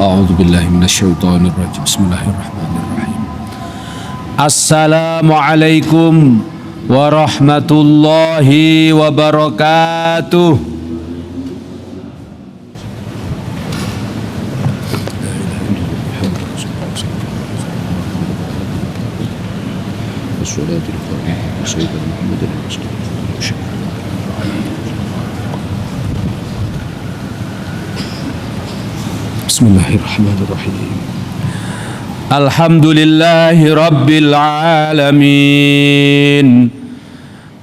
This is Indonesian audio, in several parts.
أعوذ بالله من الشيطان الرجيم بسم الله الرحمن الرحيم السلام عليكم ورحمة الله وبركاته. Bismillahirrahmanirrahim. Alhamdulillahi Rabbil Alamin.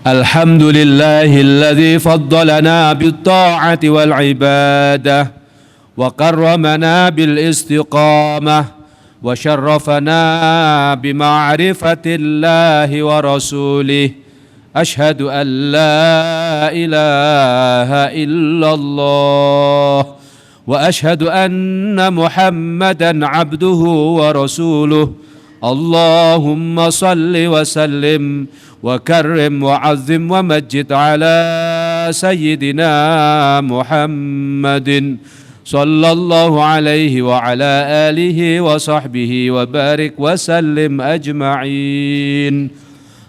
Alhamdulillahilladzi faddalana bit-ta'ati wal ibadah wa karramana bil istiqamah wa syarrafana bima'rifatillahi wa rasulih. Ashhadu an la ilaha illallah wa ashhadu anna Muhammadan abduhu wa rasuluh. Allahumma salli wa sallim wa karrim wa azzim wa majid ala sayyidina Muhammadin sallallahu alaihi wa ala alihi wa sahbihi wa barik wa sallim ajma'in.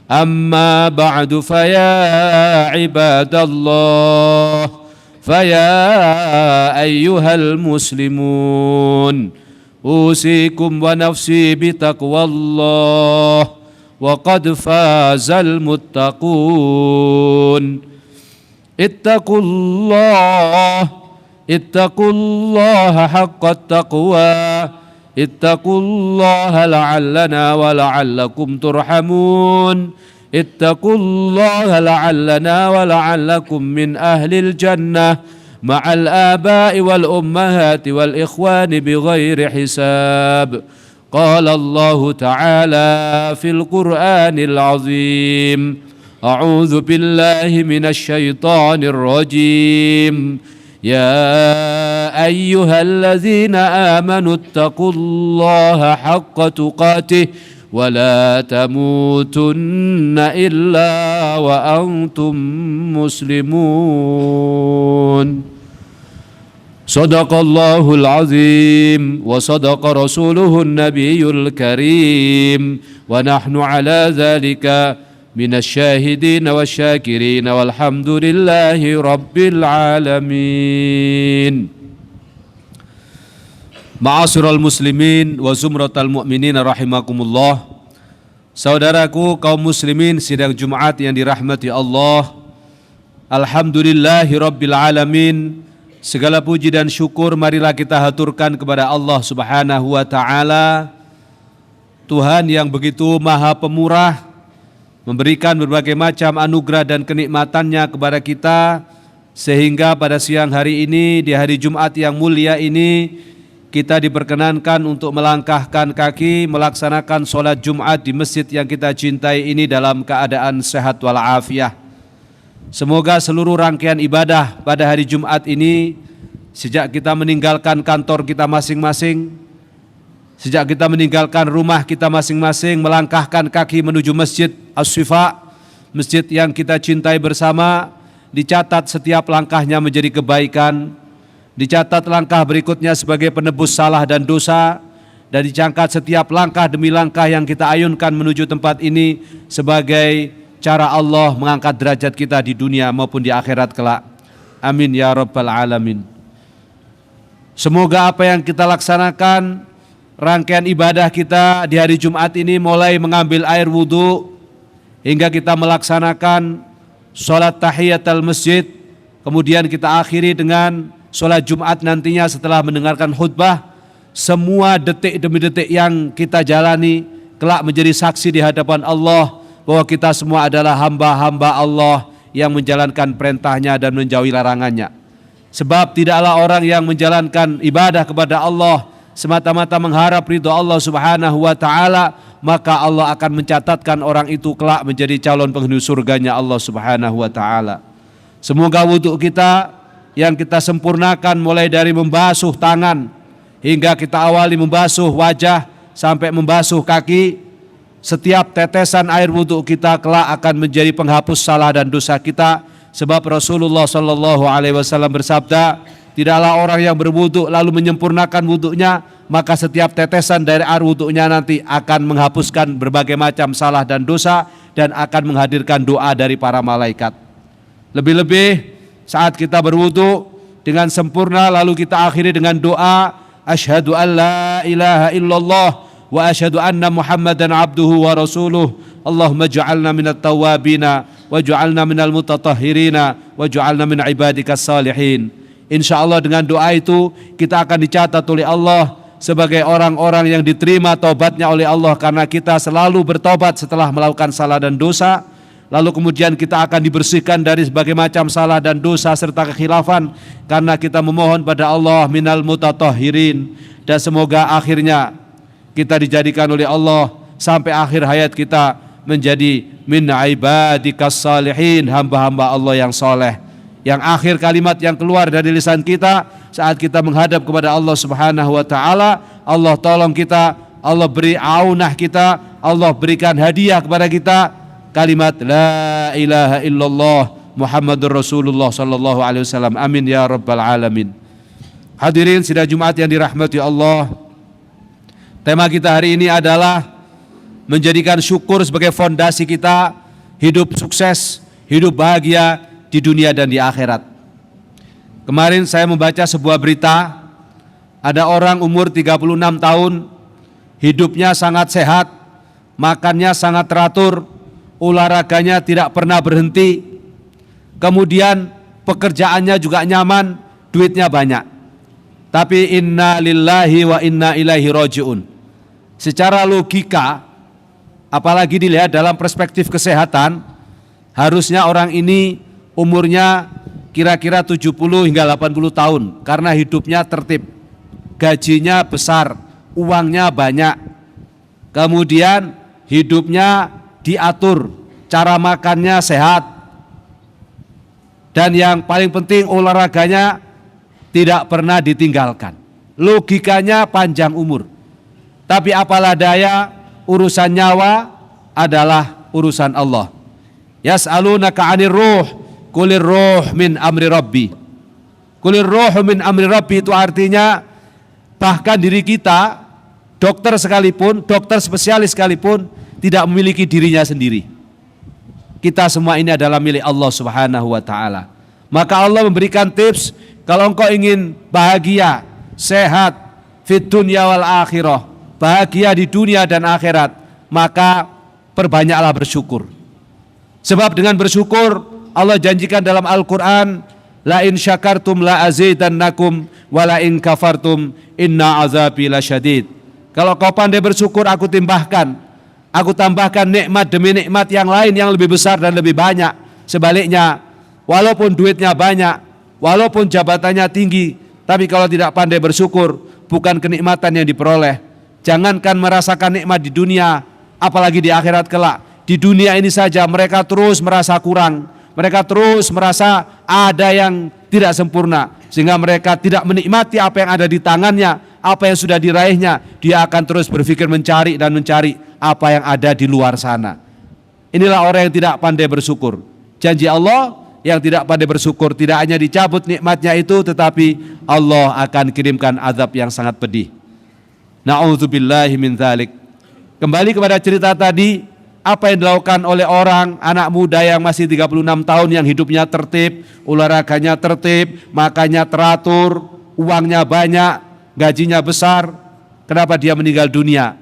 Amma ba'du faya ibadallah فيا أيها المسلمون أوصيكم ونفسي بتقوى الله وقد فاز المتقون. اتقوا الله حق التقوى اتقوا الله لعلنا ولعلكم ترحمون. اتقوا الله لعلنا ولعلكم من أهل الجنة مع الآباء والأمهات والإخوان بغير حساب. قال الله تعالى في القرآن العظيم أعوذ بالله من الشيطان الرجيم يا أيها الذين آمنوا اتقوا الله حق تقاته ولا تموتن إلا وأنتم مسلمون. صدق الله العظيم وصدق رسوله النبي الكريم ونحن على ذلك من الشاهدين والشاكرين والحمد لله رب العالمين. Ma'asyiral muslimin wa zumratal mu'minin rahimakumullah. Saudaraku kaum muslimin sidang Jumat yang dirahmati Allah. Alhamdulillahi rabbil alamin. Segala puji dan syukur marilah kita haturkan kepada Allah Subhanahu wa taala, Tuhan yang begitu maha pemurah, memberikan berbagai macam anugerah dan kenikmatannya kepada kita, sehingga pada siang hari ini, di hari Jumat yang mulia ini, kita diperkenankan untuk melangkahkan kaki melaksanakan sholat Jumat di masjid yang kita cintai ini dalam keadaan sehat walafiat. Semoga seluruh rangkaian ibadah pada hari Jumat ini, sejak kita meninggalkan kantor kita masing-masing, sejak kita meninggalkan rumah kita masing-masing, melangkahkan kaki menuju masjid As-Shifa, masjid yang kita cintai bersama, dicatat setiap langkahnya menjadi kebaikan, dicatat langkah berikutnya sebagai penebus salah dan dosa, dan dicatat setiap langkah demi langkah yang kita ayunkan menuju tempat ini sebagai cara Allah mengangkat derajat kita di dunia maupun di akhirat kelak. Amin ya rabbal alamin. Semoga apa yang kita laksanakan, rangkaian ibadah kita di hari Jumat ini, mulai mengambil air wudhu hingga kita melaksanakan sholat tahiyatul masjid, kemudian kita akhiri dengan sholat Jumat nantinya setelah mendengarkan khutbah, semua detik demi detik yang kita jalani kelak menjadi saksi di hadapan Allah bahwa kita semua adalah hamba-hamba Allah yang menjalankan perintahnya dan menjauhi larangannya. Sebab tidaklah orang yang menjalankan ibadah kepada Allah semata-mata mengharap ridho Allah Subhanahu wa taala, maka Allah akan mencatatkan orang itu kelak menjadi calon penghuni surganya Allah Subhanahu wa taala. Semoga wudhu kita yang kita sempurnakan mulai dari membasuh tangan hingga kita awali membasuh wajah sampai membasuh kaki, setiap tetesan air wudhu kita kelak akan menjadi penghapus salah dan dosa kita. Sebab Rasulullah sallallahu alaihi wasallam bersabda, Tidaklah orang yang berwudu lalu menyempurnakan wudunya, maka setiap tetesan dari air wudunya nanti akan menghapuskan berbagai macam salah dan dosa dan akan menghadirkan doa dari para malaikat. Lebih-lebih saat kita berwudu dengan sempurna lalu kita akhiri dengan doa asyhadu an la ilaha illallah wa asyhadu anna muhammadan abduhu wa rasuluh. Allahumma ja'alna minat tawabina wa ja'alna minal mutatahhirina wa ja'alna min ibadikas salihin. Insya Allah dengan doa itu kita akan dicatat oleh Allah sebagai orang-orang yang diterima taubatnya oleh Allah, karena kita selalu bertobat setelah melakukan salah dan dosa. Lalu kemudian kita akan dibersihkan dari berbagai macam salah dan dosa serta kekhilafan karena kita memohon pada Allah minal mutatahhirin. Dan semoga akhirnya kita dijadikan oleh Allah sampai akhir hayat kita menjadi min ibadikas salihin, hamba-hamba Allah yang soleh. Yang akhir kalimat yang keluar dari lisan kita saat kita menghadap kepada Allah Subhanahu wa taala, Allah tolong kita, Allah beri aunah kita, Allah berikan hadiah kepada kita kalimat la ilaha illallah Muhammadur Rasulullah sallallahu alaihi wasallam. Amin ya rabbal alamin. Hadirin sidang Jumat yang dirahmati Allah. Tema kita hari ini adalah menjadikan syukur sebagai fondasi kita hidup sukses, hidup bahagia di dunia dan di akhirat. Kemarin saya membaca sebuah berita, ada orang umur 36 tahun, hidupnya sangat sehat, makannya sangat teratur, olahraganya tidak pernah berhenti, kemudian pekerjaannya juga nyaman, duitnya banyak. Tapi inna lillahi wa inna ilaihi raji'un. Secara logika, apalagi dilihat dalam perspektif kesehatan, harusnya orang ini umurnya kira-kira 70 hingga 80 tahun karena hidupnya tertib, gajinya besar, uangnya banyak, kemudian hidupnya diatur, cara makannya sehat, dan yang paling penting olahraganya tidak pernah ditinggalkan. Logikanya panjang umur. Tapi apalah daya, urusan nyawa adalah urusan Allah. Yas'alunaka 'anir ruh Kulir roh min amri rabbi. Kulir roh min amri rabbi itu artinya bahkan diri kita, dokter sekalipun, dokter spesialis sekalipun tidak memiliki dirinya sendiri. Kita semua ini adalah milik Allah Subhanahu wa taala. Maka Allah memberikan tips, kalau engkau ingin bahagia, sehat fid dunya wal akhirah, bahagia di dunia dan akhirat, maka perbanyaklah bersyukur. Sebab dengan bersyukur Allah janjikan dalam Al-Quran, la in syakartum la azidannakum wa la in kafartum inna azabi lasyadid. Kalau kau pandai bersyukur, aku tambahkan nikmat demi nikmat yang lain yang lebih besar dan lebih banyak. Sebaliknya, walaupun duitnya banyak, walaupun jabatannya tinggi, tapi kalau tidak pandai bersyukur, bukan kenikmatan yang diperoleh. Jangankan merasakan nikmat di dunia, apalagi di akhirat kelak. Di dunia ini saja mereka terus merasa kurang. Mereka terus merasa ada yang tidak sempurna, sehingga mereka tidak menikmati apa yang ada di tangannya, apa yang sudah diraihnya. Dia akan terus berpikir mencari dan mencari apa yang ada di luar sana. Inilah orang yang tidak pandai bersyukur. Janji Allah, yang tidak pandai bersyukur tidak hanya dicabut nikmatnya itu, tetapi Allah akan kirimkan azab yang sangat pedih. Na'udzubillahi min dzalik. Kembali kepada cerita tadi, apa yang dilakukan oleh orang, anak muda yang masih 36 tahun yang hidupnya tertib, olahraganya tertib, makannya teratur, uangnya banyak, gajinya besar. Kenapa dia meninggal dunia?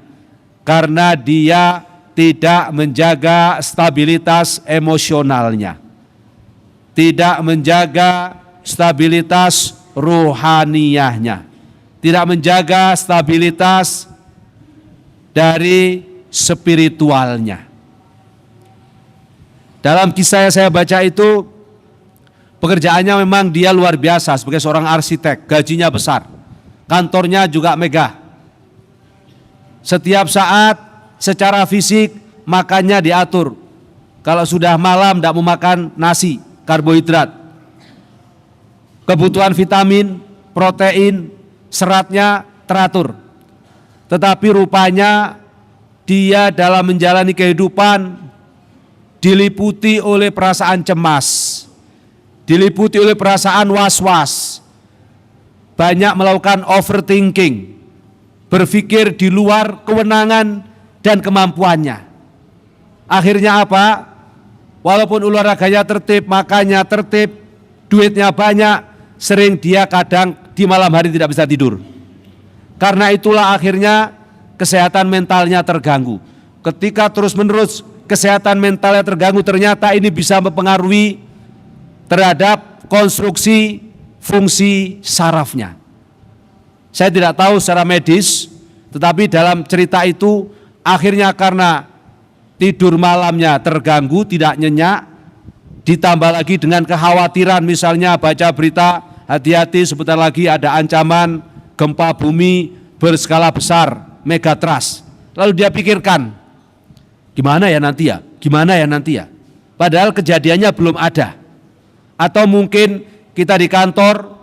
Karena dia tidak menjaga stabilitas emosionalnya, tidak menjaga stabilitas rohaniyahnya, tidak menjaga stabilitas dari spiritualnya. Dalam kisah yang saya baca itu, pekerjaannya memang dia luar biasa sebagai seorang arsitek, gajinya besar, kantornya juga megah. Setiap saat secara fisik makannya diatur. Kalau sudah malam tidak mau makan nasi, karbohidrat. Kebutuhan vitamin, protein, seratnya teratur. Tetapi rupanya dia dalam menjalani kehidupan diliputi oleh perasaan cemas, diliputi oleh perasaan was-was, banyak melakukan overthinking, berpikir di luar kewenangan dan kemampuannya. Akhirnya apa? Walaupun olahraganya tertib, makannya tertib, duitnya banyak, sering dia kadang di malam hari tidak bisa tidur. Karena itulah akhirnya kesehatan mentalnya terganggu. Ketika terus-menerus kesehatan mentalnya terganggu, ternyata ini bisa mempengaruhi terhadap konstruksi fungsi sarafnya. Saya tidak tahu secara medis, tetapi dalam cerita itu akhirnya karena tidur malamnya terganggu, tidak nyenyak, ditambah lagi dengan kekhawatiran, misalnya baca berita, hati-hati sebentar lagi ada ancaman gempa bumi berskala besar, megatrust. Lalu dia pikirkan, gimana ya nanti ya, gimana ya nanti ya. Padahal kejadiannya belum ada. Atau mungkin kita di kantor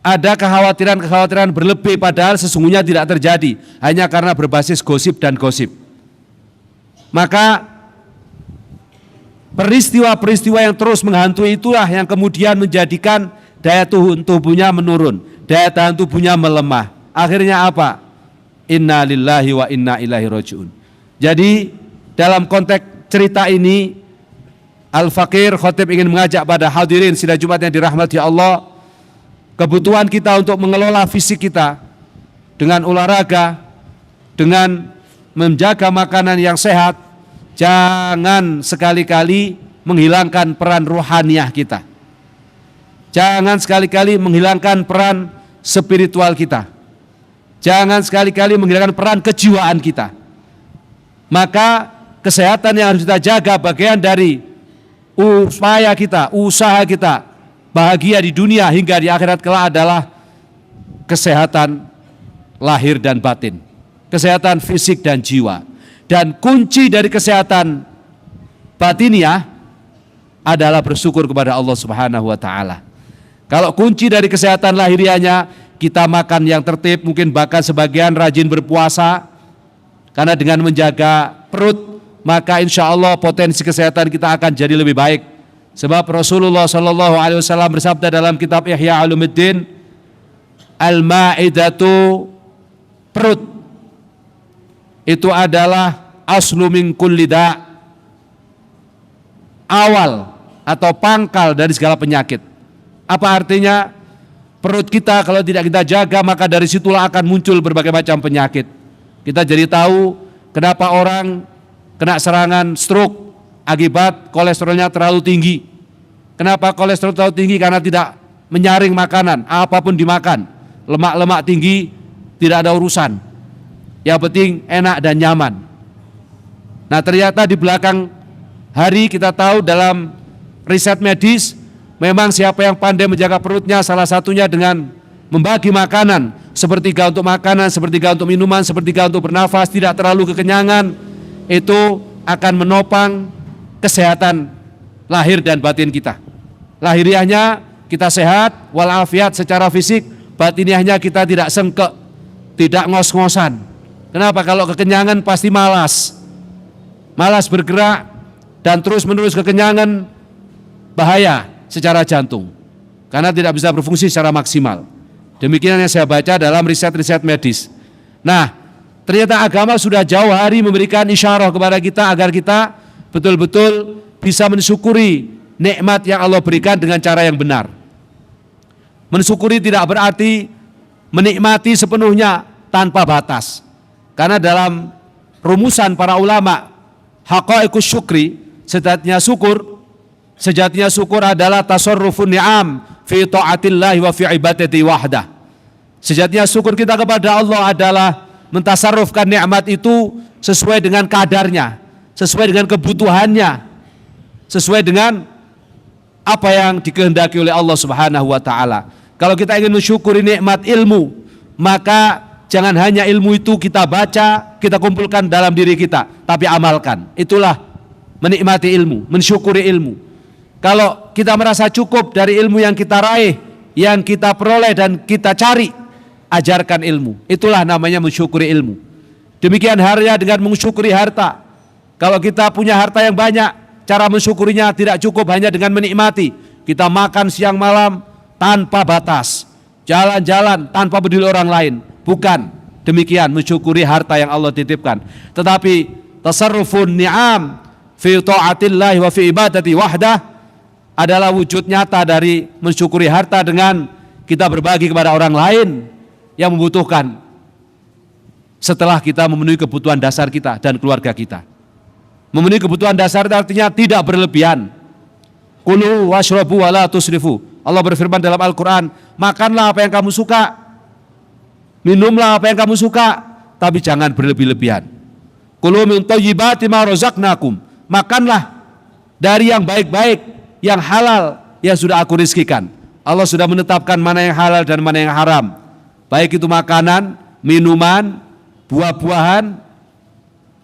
ada kekhawatiran-kekhawatiran berlebih, padahal sesungguhnya tidak terjadi, hanya karena berbasis gosip dan gosip. Maka peristiwa-peristiwa yang terus menghantui itulah yang kemudian menjadikan daya tahan tubuhnya menurun, daya tahan tubuhnya melemah. Akhirnya apa? Inna lillahi wa inna ilaihi raji'un. Jadi dalam konteks cerita ini, Al-Faqir Khotib ingin mengajak pada hadirin sidang Jumat yang dirahmati Allah, kebutuhan kita untuk mengelola fisik kita dengan olahraga, dengan menjaga makanan yang sehat, jangan sekali-kali menghilangkan peran ruhaniyah kita. Jangan sekali-kali menghilangkan peran spiritual kita. Jangan sekali-kali menghilangkan peran kejiwaan kita. Maka kesehatan yang harus kita jaga bagian dari upaya kita, usaha kita bahagia di dunia hingga di akhirat kelak adalah kesehatan lahir dan batin, kesehatan fisik dan jiwa. Dan kunci dari kesehatan batiniah adalah bersyukur kepada Allah Subhanahu wa taala. Kalau kunci dari kesehatan lahiriahnya, kita makan yang tertib, mungkin bahkan sebagian rajin berpuasa, karena dengan menjaga perut, maka insya Allah potensi kesehatan kita akan jadi lebih baik. Sebab Rasulullah SAW bersabda dalam kitab Ihya Ulumuddin, Al-Ma'idatu, perut itu adalah aslu min kulli da', awal atau pangkal dari segala penyakit. Apa artinya? Perut kita kalau tidak kita jaga, maka dari situlah akan muncul berbagai macam penyakit. Kita jadi tahu kenapa orang kena serangan stroke akibat kolesterolnya terlalu tinggi. Kenapa kolesterol terlalu tinggi? Karena tidak menyaring makanan, apapun dimakan. Lemak-lemak tinggi tidak ada urusan. Yang penting enak dan nyaman. Nah, ternyata di belakang hari kita tahu dalam riset medis, memang siapa yang pandai menjaga perutnya, salah satunya dengan membagi makanan, sepertiga untuk makanan, sepertiga untuk minuman, sepertiga untuk bernafas, tidak terlalu kekenyangan, itu akan menopang kesehatan lahir dan batin kita. Lahiriahnya kita sehat, walafiat secara fisik, batiniahnya kita tidak sengkek, tidak ngos-ngosan. Kenapa? Kalau kekenyangan pasti malas bergerak, dan terus-menerus kekenyangan bahaya secara jantung, karena tidak bisa berfungsi secara maksimal. Demikian yang saya baca dalam riset-riset medis. Nah, ternyata agama sudah jauh hari memberikan isyarah kepada kita agar kita betul-betul bisa mensyukuri nikmat yang Allah berikan dengan cara yang benar. Mensyukuri tidak berarti menikmati sepenuhnya tanpa batas. Karena dalam rumusan para ulama, haqaiqus syukri, sejatinya syukur adalah tasarrufun ni'am fi ta'atillahi wa fi ibadati wahdah. Sejatinya syukur kita kepada Allah adalah mentasarrufkan nikmat itu sesuai dengan kadarnya, sesuai dengan kebutuhannya, sesuai dengan apa yang dikehendaki oleh Allah Subhanahu wa taala. Kalau kita ingin mensyukuri nikmat ilmu, maka jangan hanya ilmu itu kita baca, kita kumpulkan dalam diri kita, tapi amalkan. Itulah menikmati ilmu, mensyukuri ilmu. Kalau kita merasa cukup dari ilmu yang kita raih, yang kita peroleh dan kita cari, ajarkan ilmu. Itulah namanya mensyukuri ilmu. Demikian halnya dengan mensyukuri harta. Kalau kita punya harta yang banyak, cara mensyukurinya tidak cukup hanya dengan menikmati. Kita makan siang malam tanpa batas. jalan-jalan tanpa peduli orang lain. Bukan demikian mensyukuri harta yang Allah titipkan, tetapi tasarrufun ni'am fi ta'atillahi wa fi ibadati wahdah adalah wujud nyata dari mensyukuri harta dengan kita berbagi kepada orang lain yang membutuhkan setelah kita memenuhi kebutuhan dasar kita dan keluarga kita. Memenuhi kebutuhan dasar itu artinya tidak berlebihan. Kulu washrabu wa la tusrifu. Allah berfirman dalam Al-Quran, makanlah apa yang kamu suka, minumlah apa yang kamu suka, tapi jangan berlebih-lebihan. Kulu min thayyibati ma razaqnakum. Makanlah dari yang baik-baik, yang halal, yang sudah aku rizkikan. Allah sudah menetapkan mana yang halal dan mana yang haram. Baik itu makanan, minuman, buah-buahan,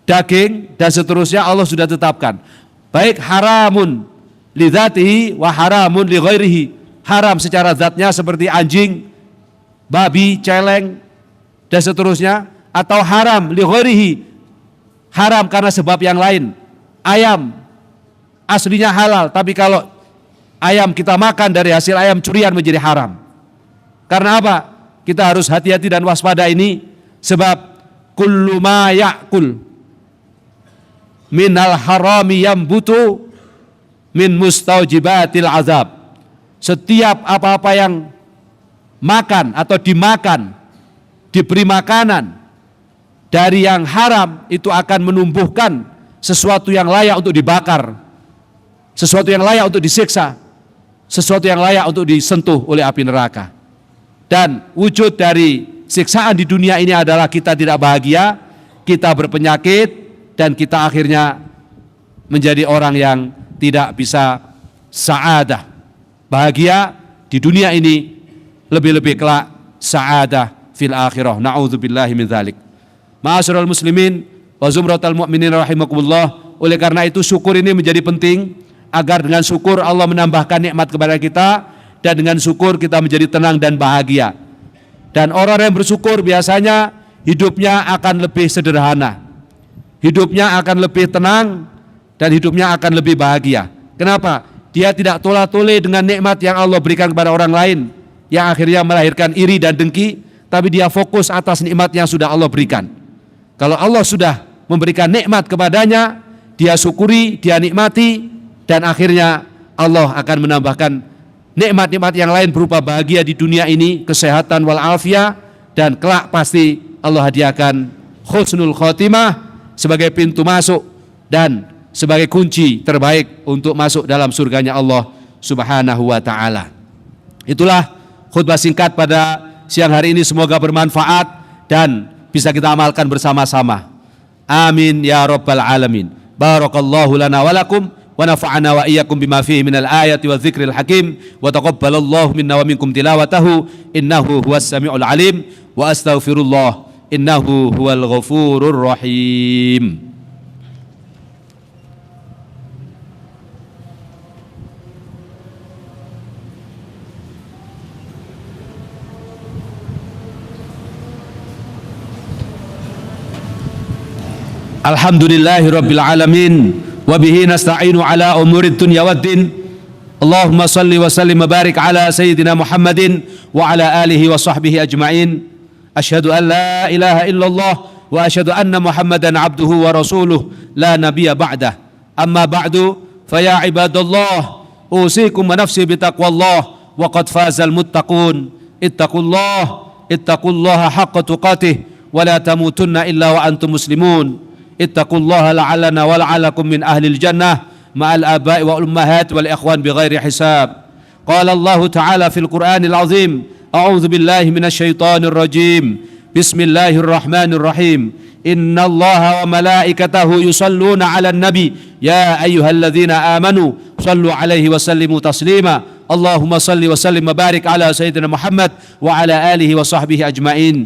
daging, dan seterusnya Allah sudah tetapkan. Baik haramun li dzatihi wa haramun li ghairihi. Haram secara zatnya seperti anjing, babi, celeng, dan seterusnya. Atau haram li ghairihi. Haram karena sebab yang lain. Ayam aslinya halal, tapi kalau ayam kita makan dari hasil ayam curian menjadi haram. Karena apa? Kita harus hati-hati dan waspada ini, sebab kullu ma ya'kul minal harami yambutu min mustaujibatil azab. Setiap apa-apa yang makan atau dimakan, diberi makanan dari yang haram, itu akan menumbuhkan sesuatu yang layak untuk dibakar, sesuatu yang layak untuk disiksa, sesuatu yang layak untuk disentuh oleh api neraka. Dan wujud dari siksaan di dunia ini adalah kita tidak bahagia, kita berpenyakit, dan kita akhirnya menjadi orang yang tidak bisa sa'adah, bahagia di dunia ini, lebih-lebih kelak sa'adah fil akhirah. Na'udzubillahi min dzalik. Ma'asyiral muslimin wa zumratal mu'minin rahimakumullah. Oleh karena itu syukur ini menjadi penting, agar dengan syukur Allah menambahkan nikmat kepada kita, dan dengan syukur kita menjadi tenang dan bahagia. Dan orang yang bersyukur biasanya hidupnya akan lebih sederhana, hidupnya akan lebih tenang, dan hidupnya akan lebih bahagia. Kenapa? Dia tidak tola-tole dengan nikmat yang Allah berikan kepada orang lain, yang akhirnya melahirkan iri dan dengki, tapi dia fokus atas nikmat yang sudah Allah berikan. Kalau Allah sudah memberikan nikmat kepadanya, dia syukuri, dia nikmati, dan akhirnya Allah akan menambahkan nikmat-nikmat yang lain berupa bahagia di dunia ini, kesehatan wal afiyah, dan kelak pasti Allah hadiahkan husnul khotimah sebagai pintu masuk dan sebagai kunci terbaik untuk masuk dalam surganya Allah Subhanahu wa ta'ala. Itulah khutbah singkat pada siang hari ini, semoga bermanfaat dan bisa kita amalkan bersama-sama. Amin ya rabbal alamin. Barakallahu lana wa lakum wa nafa'ana wa iyyakum bima fihi minal ayati wa dzikril hakim wa taqabbalallahu minna wa minkum tilawatahu innahu huwas samiul alim wa astaghfirullah innahu huwal ghafurur rahim. Alhamdulillahi rabbil alamin wa bihi nasta'inu ala umurid dunya waddin. Allahumma salli wa sallim wa barik ala sayyidina Muhammadin wa ala alihi wa sahbihi ajma'in. Asyhadu an la ilaha illallah wa asyhadu anna Muhammadan abduhu wa rasuluh la nabiyya ba'dah. Amma ba'du fa ya ibadallah usikum wa nafsi bi taqwallah wa qad fazal muttaqun. Ittaqullaha haqqa tuqatih wa la tamutunna illa wa antum muslimun. Ittaqullaha la'alana wa la'alakum min ahlil jannah ma'al aba'i wa ummahat wal ikhwan bighairi hisab. Qala Allah Ta'ala fil Qur'anil azim, a'udzu billahi minasy syaithanir rajim. Bismillahirrahmanirrahim. Innallaha wa malaikatahu yusalluna 'alan nabi ya ayyuhalladzina amanu shallu 'alaihi wa sallimu taslima. Allahumma salli wa sallim wa barik ala sayyidina Muhammad wa ala alihi wa sahbihi ajma'in.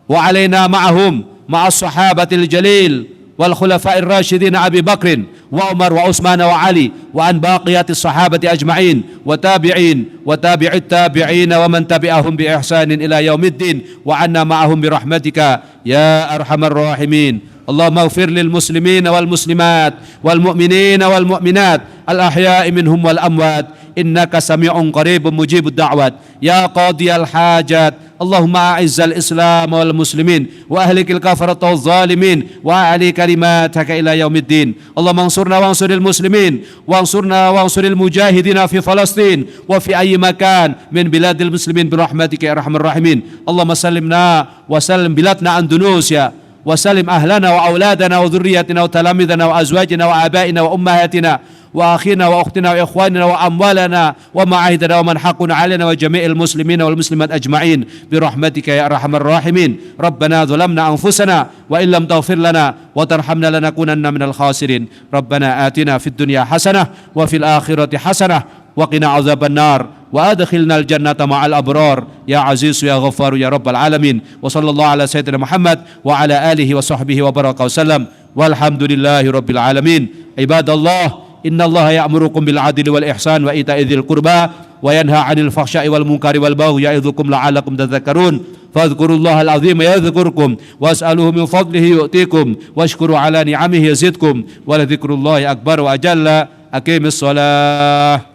Wa 'alaina ma'ahum ma'as sahabatil jalil wal khulafa'ir rasyidin Abi Bakrin wa Umar wa Utsman wa Ali wa an baqiyatis sahabati ajma'in wa tabi'in wa tabi'it tabi'in wa man tabi'ahum bi ihsanin ila yaumiddin wa anna ma'ahum bi rahmatika ya arhamar rahimin. Allahumma ighfir lil muslimin wal muslimat wal mu'minin wal mu'minat al ahya'i minhum wal amwat إنك سميع قريب مجيب الدعوات يا قاضي الحاجات اللهم أعز الإسلام والمسلمين وأهلك الكفرة والظالمين وأعلي كلماتك إلى يوم الدين اللهم انصرنا وانصر المسلمين وانصرنا وانصر المجاهدين في فلسطين وفي أي مكان من بلاد المسلمين برحمتك يا أرحم الراحمين اللهم سلمنا وسلم بلادنا أندونيسيا وسلم أهلنا وأولادنا وذريتنا وتلاميذنا وأزواجنا وآبائنا وأمهاتنا وأخينا وأختنا وإخواننا وأموالنا ومعاهدنا ومن حقنا علينا وجميع المسلمين والمسلمات أجمعين برحمتك يا أرحم الراحمين ربنا ظلمنا أنفسنا وإن لم تغفر لنا وترحمنا لنكونن من الخاسرين ربنا آتنا في الدنيا حسنة وفي الآخرة حسنة وقنا عذاب النار وأدخلنا الجنة مع الأبرار يا عزيز يا غفار يا رب العالمين وصلى الله على سيدنا محمد وعلى آله وصحبه وبارك وسلم والحمد لله رب العالمين عباد الله إن الله يأمركم بالعدل والإحسان وإيتاء ذي القربى وينهى عن الفحشاء والمنكر والبغي يعظكم لعلكم تذكرون فاذكروا الله العظيم يذكركم واسألوه من فضله يؤتيكم واشكروا على نعمه يزدكم ولذكر الله أكبر وأجل أقيم الصلاة